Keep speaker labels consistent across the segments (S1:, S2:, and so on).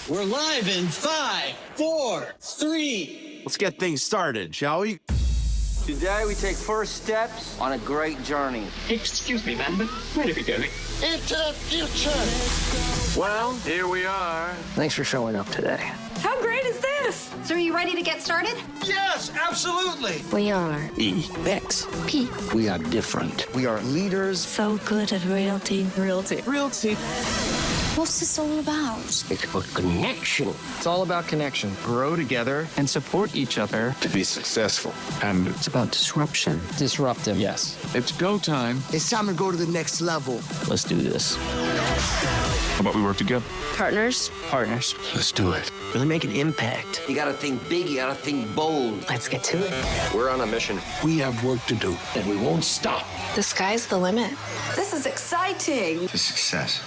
S1: We're live in 5, 4, 3.
S2: Let's get things started, shall we?
S3: Today we take first steps on a great journey.
S4: Excuse me, man, but where are we going?
S1: Into the future.
S4: Well, here we are.
S3: Thanks for showing up today.
S5: How great is this?
S6: So are you ready to get started?
S1: Yes, absolutely.
S6: We are
S1: eXp.
S3: We are different. We are leaders.
S5: So good at realty.
S1: Realty.
S6: What's this all about?
S3: It's about connection.
S7: It's all about connection. Grow together and support each other
S2: To be successful. And
S5: It's about disruption.
S7: disruptive.
S2: yes, it's go time.
S8: It's time to go to the next level.
S7: Let's do this.
S2: How about we work together?
S5: Partners.
S2: Let's do it.
S8: Really make an impact.
S3: You gotta think big, you gotta think bold.
S5: Let's get to it.
S7: We're on a mission.
S8: We have work to do, and we won't stop.
S5: The sky's the limit.
S6: This is exciting.
S2: To success.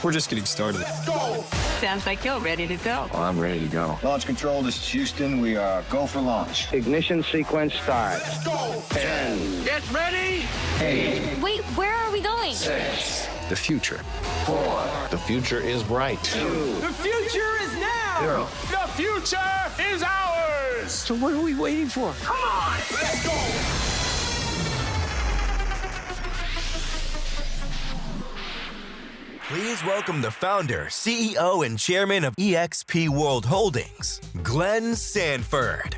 S7: We're just getting started.
S5: Sounds like you're ready to go.
S2: Well, I'm ready to go.
S9: Launch control, this is Houston. We are go for launch.
S3: Ignition sequence start.
S9: 10.
S3: Get ready!
S6: Wait, where are we going?
S2: The future. The future is bright.
S3: The future is now!
S4: The future is ours!
S3: So what are we waiting for?
S4: Come on, let's go!
S10: Please welcome the founder, CEO, and chairman of eXp World Holdings, Glenn Sanford.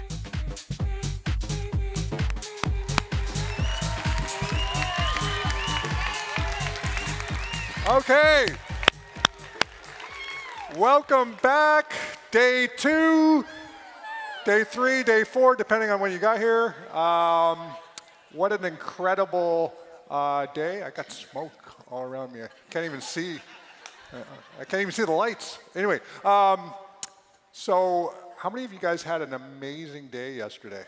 S11: Okay. Welcome back. Day 2, day 3, day 4, depending on when you got here. What an incredible day. I got smoke all around me. I can't even see. I can't even see the lights. Anyway, so how many of you guys had an amazing day yesterday?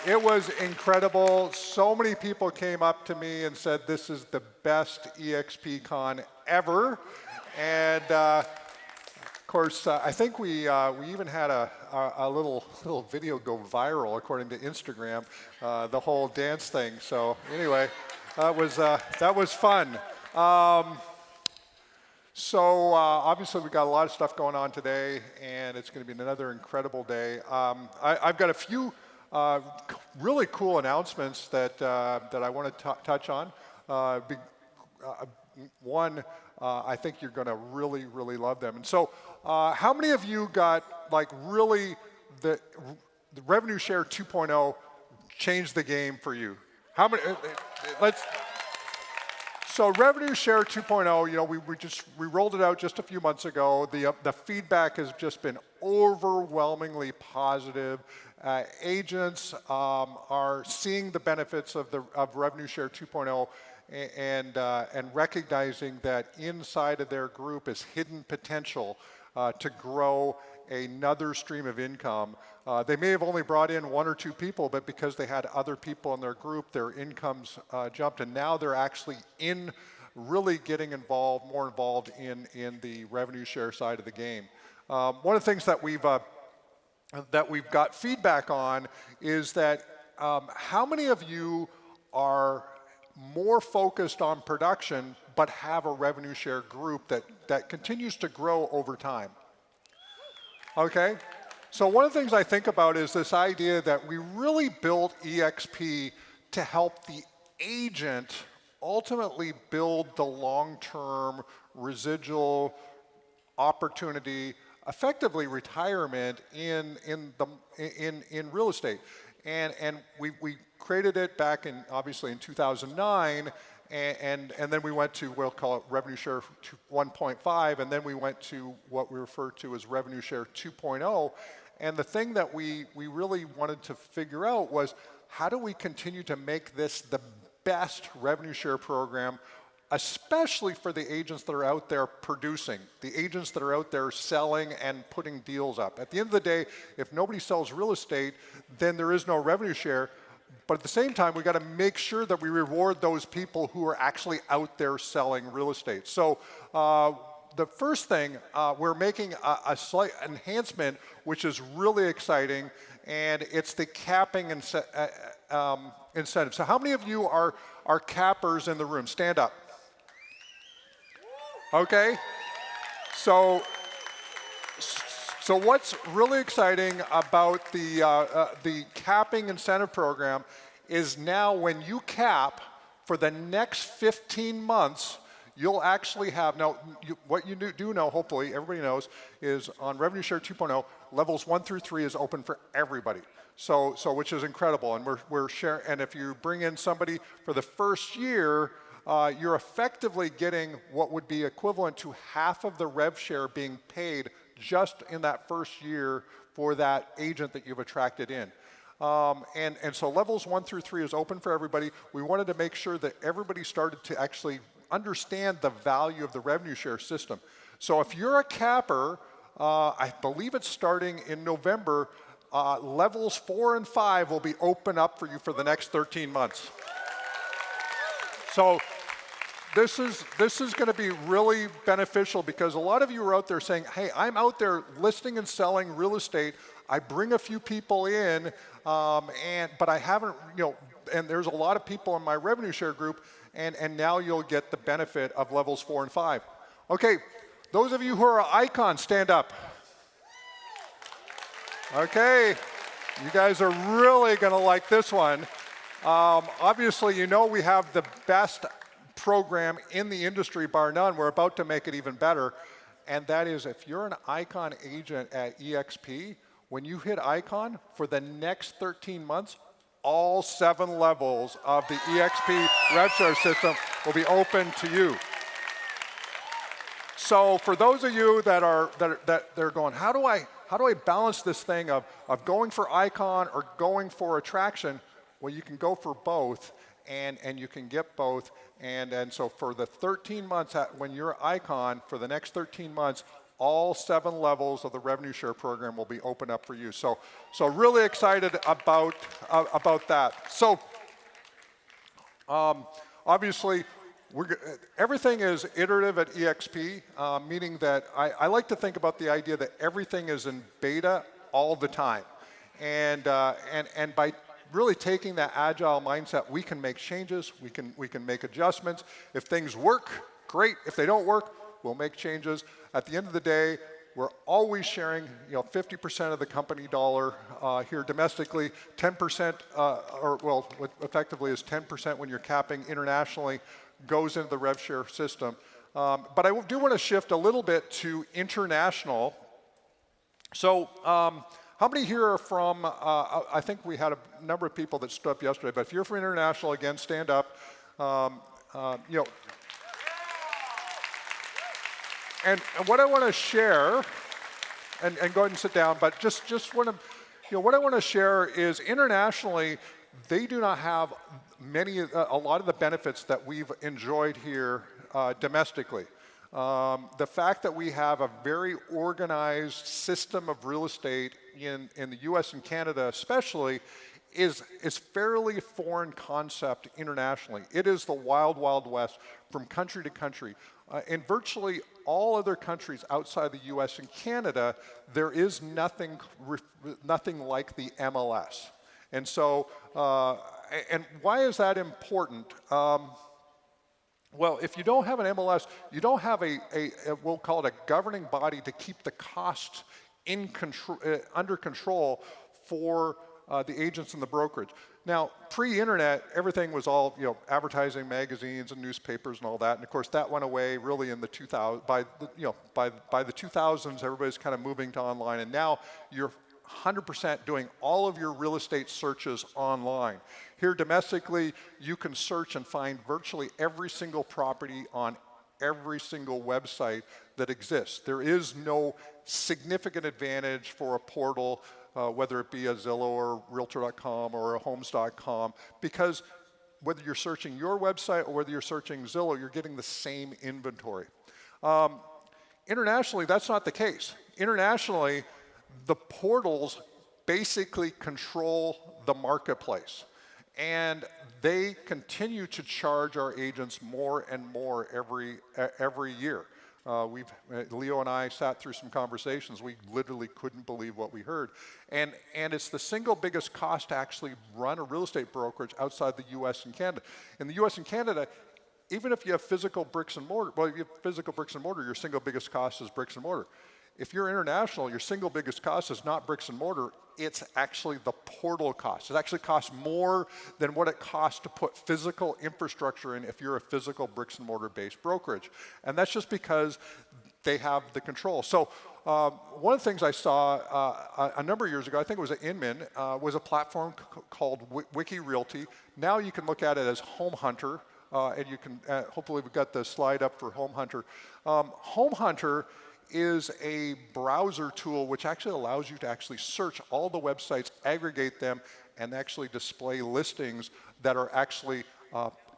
S11: It was incredible. So many people came up to me and said, this is the best eXpcon ever. And of course, I think we even had a little video go viral according to Instagram, the whole dance thing. So anyway, that was fun. So obviously we got a lot of stuff going on today, and it's going to be another incredible day. I've got a few really cool announcements that I want to touch on. One, I think you're going to really, really love them. And so, how many of you got like really the revenue share 2.0 changed the game for you? How many? So revenue share 2.0, you know, we rolled it out just a few months ago. The feedback has just been overwhelmingly positive. Agents are seeing the benefits of revenue share 2.0 and recognizing that inside of their group is hidden potential to grow another stream of income. They may have only brought in 1 or 2 people, but because they had other people in their group, their incomes jumped, and now they're actually really getting more involved in the revenue share side of the game. One of the things that we've got feedback on is that how many of you are more focused on production but have a revenue share group that continues to grow over time? Okay, so one of the things I think about is this idea that we really built eXp to help the agent ultimately build the long-term residual opportunity, effectively retirement in real estate. And we created it back obviously in 2009, and then we went to, we'll call it revenue share 1.5, and then we went to what we refer to as revenue share 2.0. And the thing that we really wanted to figure out was, how do we continue to make this the best revenue share program, especially for the agents that are out there producing, the agents that are out there selling and putting deals up. At the end of the day, if nobody sells real estate, then there is no revenue share. But at the same time, we got to make sure that we reward those people who are actually out there selling real estate. So the first thing, we're making a slight enhancement, which is really exciting, and it's the capping incentive. So how many of you are cappers in the room? Stand up. Okay. So what's really exciting about the capping incentive program is now when you cap for the next 15 months, you'll actually have, now what you do know, hopefully everybody knows, is on Revenue Share 2.0, levels 1 through 3 is open for everybody. So which is incredible, and we're sharing, and if you bring in somebody for the first year, you're effectively getting what would be equivalent to half of the rev share being paid just in that first year for that agent that you've attracted in. And so levels 1 through 3 is open for everybody. We wanted to make sure that everybody started to actually understand the value of the revenue share system. So if you're a capper, I believe it's starting in November, levels 4 and 5 will be open up for you for the next 13 months. So this is going to be really beneficial because a lot of you are out there saying, hey, I'm out there listing and selling real estate. I bring a few people in, but I haven't, and there's a lot of people in my revenue share group, and now you'll get the benefit of levels 4 and 5. Okay, those of you who are icons, stand up. Okay, you guys are really going to like this one. Obviously, we have the best program in the industry, bar none. We're about to make it even better. And that is, if you're an icon agent at eXp, when you hit icon, for the next 13 months, all 7 levels of the eXp rev share system will be open to you. So for those of you that they're going, how do I balance this thing of going for icon or going for attraction? Well, you can go for both, and you can get both. And so for the 13 months when you're icon, for the next 13 months, all 7 levels of the revenue share program will be open up for you. So really excited about that. So obviously, everything is iterative at eXp, meaning that I like to think about the idea that everything is in beta all the time. And by really taking that agile mindset, we can make changes, we can make adjustments. If things work, great. If they don't work, we'll make changes. At the end of the day, we're always sharing 50% of the company dollar here domestically, 10%, what effectively is 10% when you're capping internationally, goes into the rev share system. But I do want to shift a little bit to international. So how many here are from, I think we had a number of people that stood up yesterday, but if you're from international, again, stand up. And what I want to share, and go ahead and sit down, but just want to, what I want to share is internationally, they do not have a lot of the benefits that we've enjoyed here domestically. The fact that we have a very organized system of real estate in the US and Canada especially is fairly foreign concept internationally. It is the wild, wild west from country to country. In virtually all other countries outside the US and Canada, there is nothing like the MLS. And so, and why is that important? Well, if you don't have an MLS, you don't have we'll call it a governing body to keep the costs under control for the agents and the brokerage. Now, pre-internet, everything was all advertising, magazines, and newspapers, and all that. And of course, that went away really in the 2000s. By the 2000s, everybody's kind of moving to online, and now you're 100% doing all of your real estate searches online. Here domestically, you can search and find virtually every single property on every single website that exists. There is no significant advantage for a portal, whether it be a Zillow or Realtor.com or a Homes.com, because whether you're searching your website or whether you're searching Zillow, you're getting the same inventory. Internationally, that's not the case. Internationally, the portals basically control the marketplace, and they continue to charge our agents more and more every year. Leo and I sat through some conversations. We literally couldn't believe what we heard. And it's the single biggest cost to actually run a real estate brokerage outside the US and Canada. In the US and Canada, even if you have physical bricks and mortar, well, if you have physical bricks and mortar, your single biggest cost is bricks and mortar. If you're international, your single biggest cost is not bricks and mortar, it's actually the portal cost. It actually costs more than what it costs to put physical infrastructure in if you're a physical bricks and mortar based brokerage. And that's just because they have the control. So one of the things I saw a number of years ago, I think it was at Inman, was a platform called Wiki Realty. Now you can look at it as Home Hunter, and you can, hopefully we've got the slide up for Home Hunter. Home Hunter is a browser tool which actually allows you to actually search all the websites, aggregate them, and actually display listings that are actually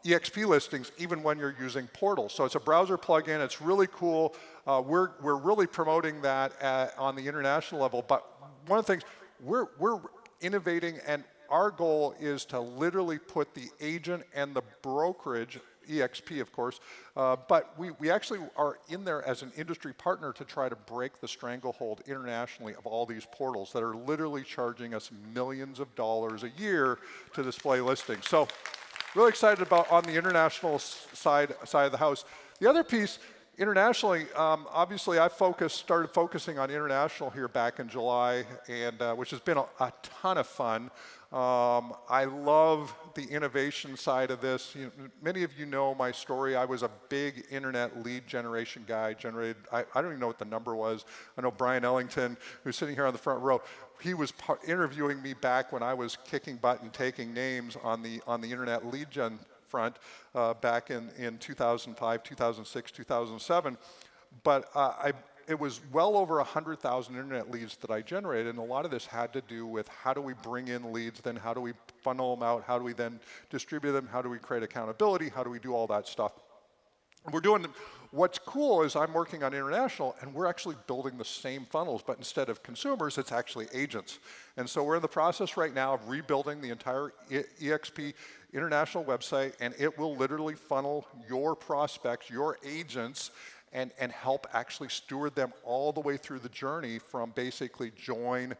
S11: EXP listings even when you're using portals. So it's a browser plugin. It's really cool. We're really promoting that on the international level. But one of the things, we're innovating, and our goal is to literally put the agent and the brokerage, EXP of course, but we actually are in there as an industry partner to try to break the stranglehold internationally of all these portals that are literally charging us millions of dollars a year to display listings. So really excited about on the international side of the house. The other piece, internationally, obviously I started focusing on international here back in July, and which has been a ton of fun. I love the innovation side of this. Many of you know my story. I was a big internet lead generation guy. I don't even know what the number was. I know Brian Ellington, who's sitting here on the front row, he was interviewing me back when I was kicking butt and taking names on the internet lead gen front back in 2005, 2006, 2007. But it was well over 100,000 internet leads that I generated, and a lot of this had to do with how do we bring in leads, then how do we funnel them out, how do we then distribute them, how do we create accountability, how do we do all that stuff. What's cool is I'm working on international, and we're actually building the same funnels, but instead of consumers, it's actually agents. And so we're in the process right now of rebuilding the entire EXP international website, and it will literally funnel your prospects, your agents, and help actually steward them all the way through the journey from basically join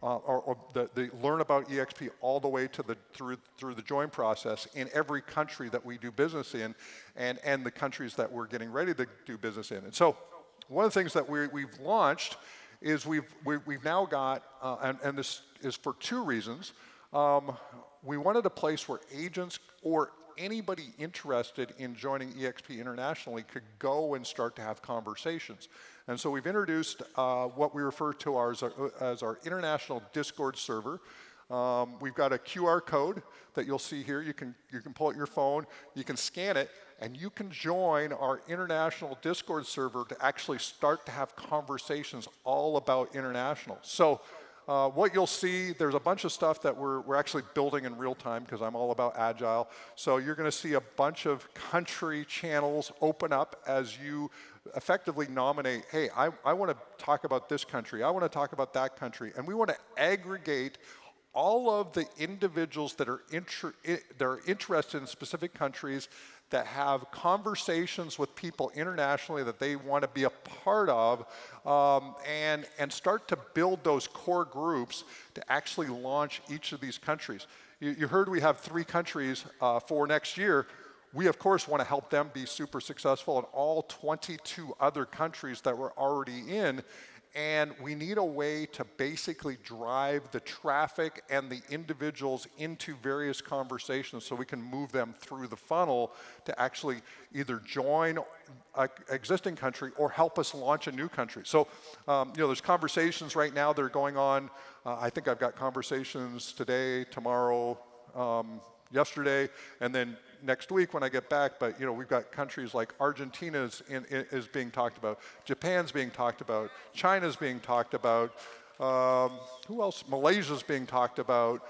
S11: or the learn about EXP all the way to through the join process in every country that we do business in, and the countries that we're getting ready to do business in. And so one of the things that we've launched is we've now got, and this is for two reasons. We wanted a place where agents or anybody interested in joining EXP internationally could go and start to have conversations. And so we've introduced what we refer to as our international Discord server. We've got a QR code that you'll see here. You can pull out your phone, you can scan it, and you can join our international Discord server to actually start to have conversations all about international. So what you'll see, there's a bunch of stuff that we're actually building in real time because I'm all about agile. So you're going to see a bunch of country channels open up as you effectively nominate, hey, I want to talk about this country, I want to talk about that country, and we want to aggregate all of the individuals that are interested in specific countries, that have conversations with people internationally that they want to be a part of, and start to build those core groups to actually launch each of these countries. You heard we have 3 countries for next year. We, of course, want to help them be super successful in all 22 other countries that we're already in. And we need a way to basically drive the traffic and the individuals into various conversations so we can move them through the funnel to actually either join an existing country or help us launch a new country. So, there's conversations right now that are going on. I think I've got conversations today, tomorrow, yesterday, and then next week when I get back. But we've got countries like Argentina is being talked about, Japan's being talked about, China's being talked about, who else? Malaysia's being talked about.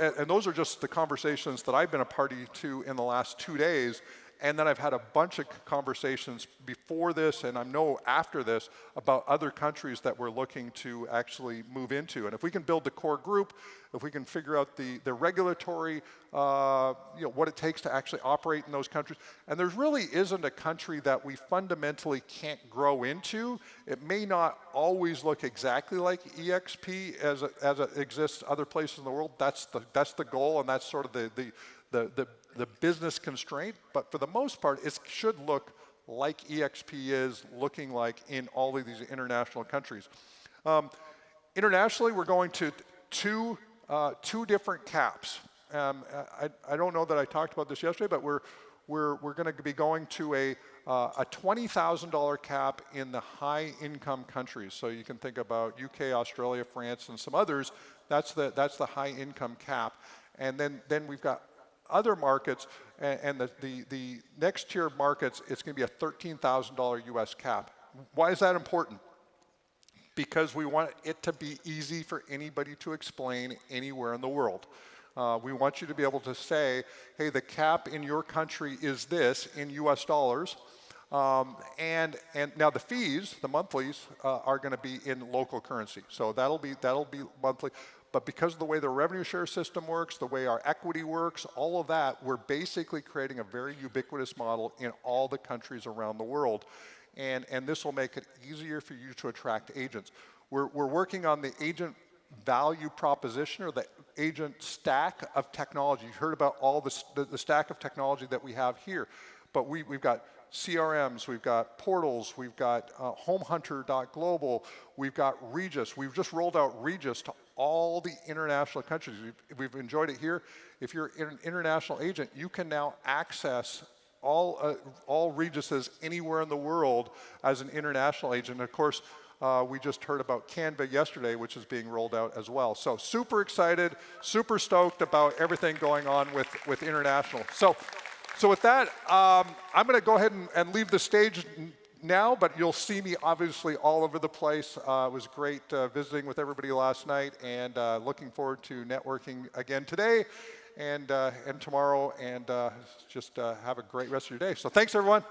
S11: And those are just the conversations that I've been a party to in the last 2 days. And then I've had a bunch of conversations before this, and I know after this, about other countries that we're looking to actually move into. And if we can build the core group, if we can figure out the regulatory, what it takes to actually operate in those countries, and there really isn't a country that we fundamentally can't grow into. It may not always look exactly like EXP as it exists other places in the world. That's the goal, and that's sort of the the business constraint, but for the most part, it should look like EXP is looking like in all of these international countries. Internationally, we're going to two different caps. I don't know that I talked about this yesterday, but we're going to be going to a $20,000 cap in the high-income countries. So you can think about UK, Australia, France, and some others. That's the high-income cap. And then we've got other markets, and the next tier of markets, it's going to be a $13,000 US cap. Why is that important? Because we want it to be easy for anybody to explain anywhere in the world. We want you to be able to say, hey, the cap in your country is this in US dollars. And now the fees, the monthlies, are going to be in local currency. So that'll be monthly. But because of the way the revenue share system works, the way our equity works, all of that, we're basically creating a very ubiquitous model in all the countries around the world. And this will make it easier for you to attract agents. We're working on the agent value proposition, or the agent stack of technology. You've heard about all the stack of technology that we have here. But we've got CRMs, we've got portals, we've got homehunter.global, we've got Regis. We've just rolled out Regis to all the international countries. We've enjoyed it here. If you're an international agent, you can now access all Regises anywhere in the world as an international agent. And of course, we just heard about Canva yesterday, which is being rolled out as well. So super excited, super stoked about everything going on with international. So with that, I'm going to go ahead and leave the stage now, but you'll see me obviously all over the place. It was great visiting with everybody last night, and looking forward to networking again today and tomorrow, and just have a great rest of your day. So thanks, everyone.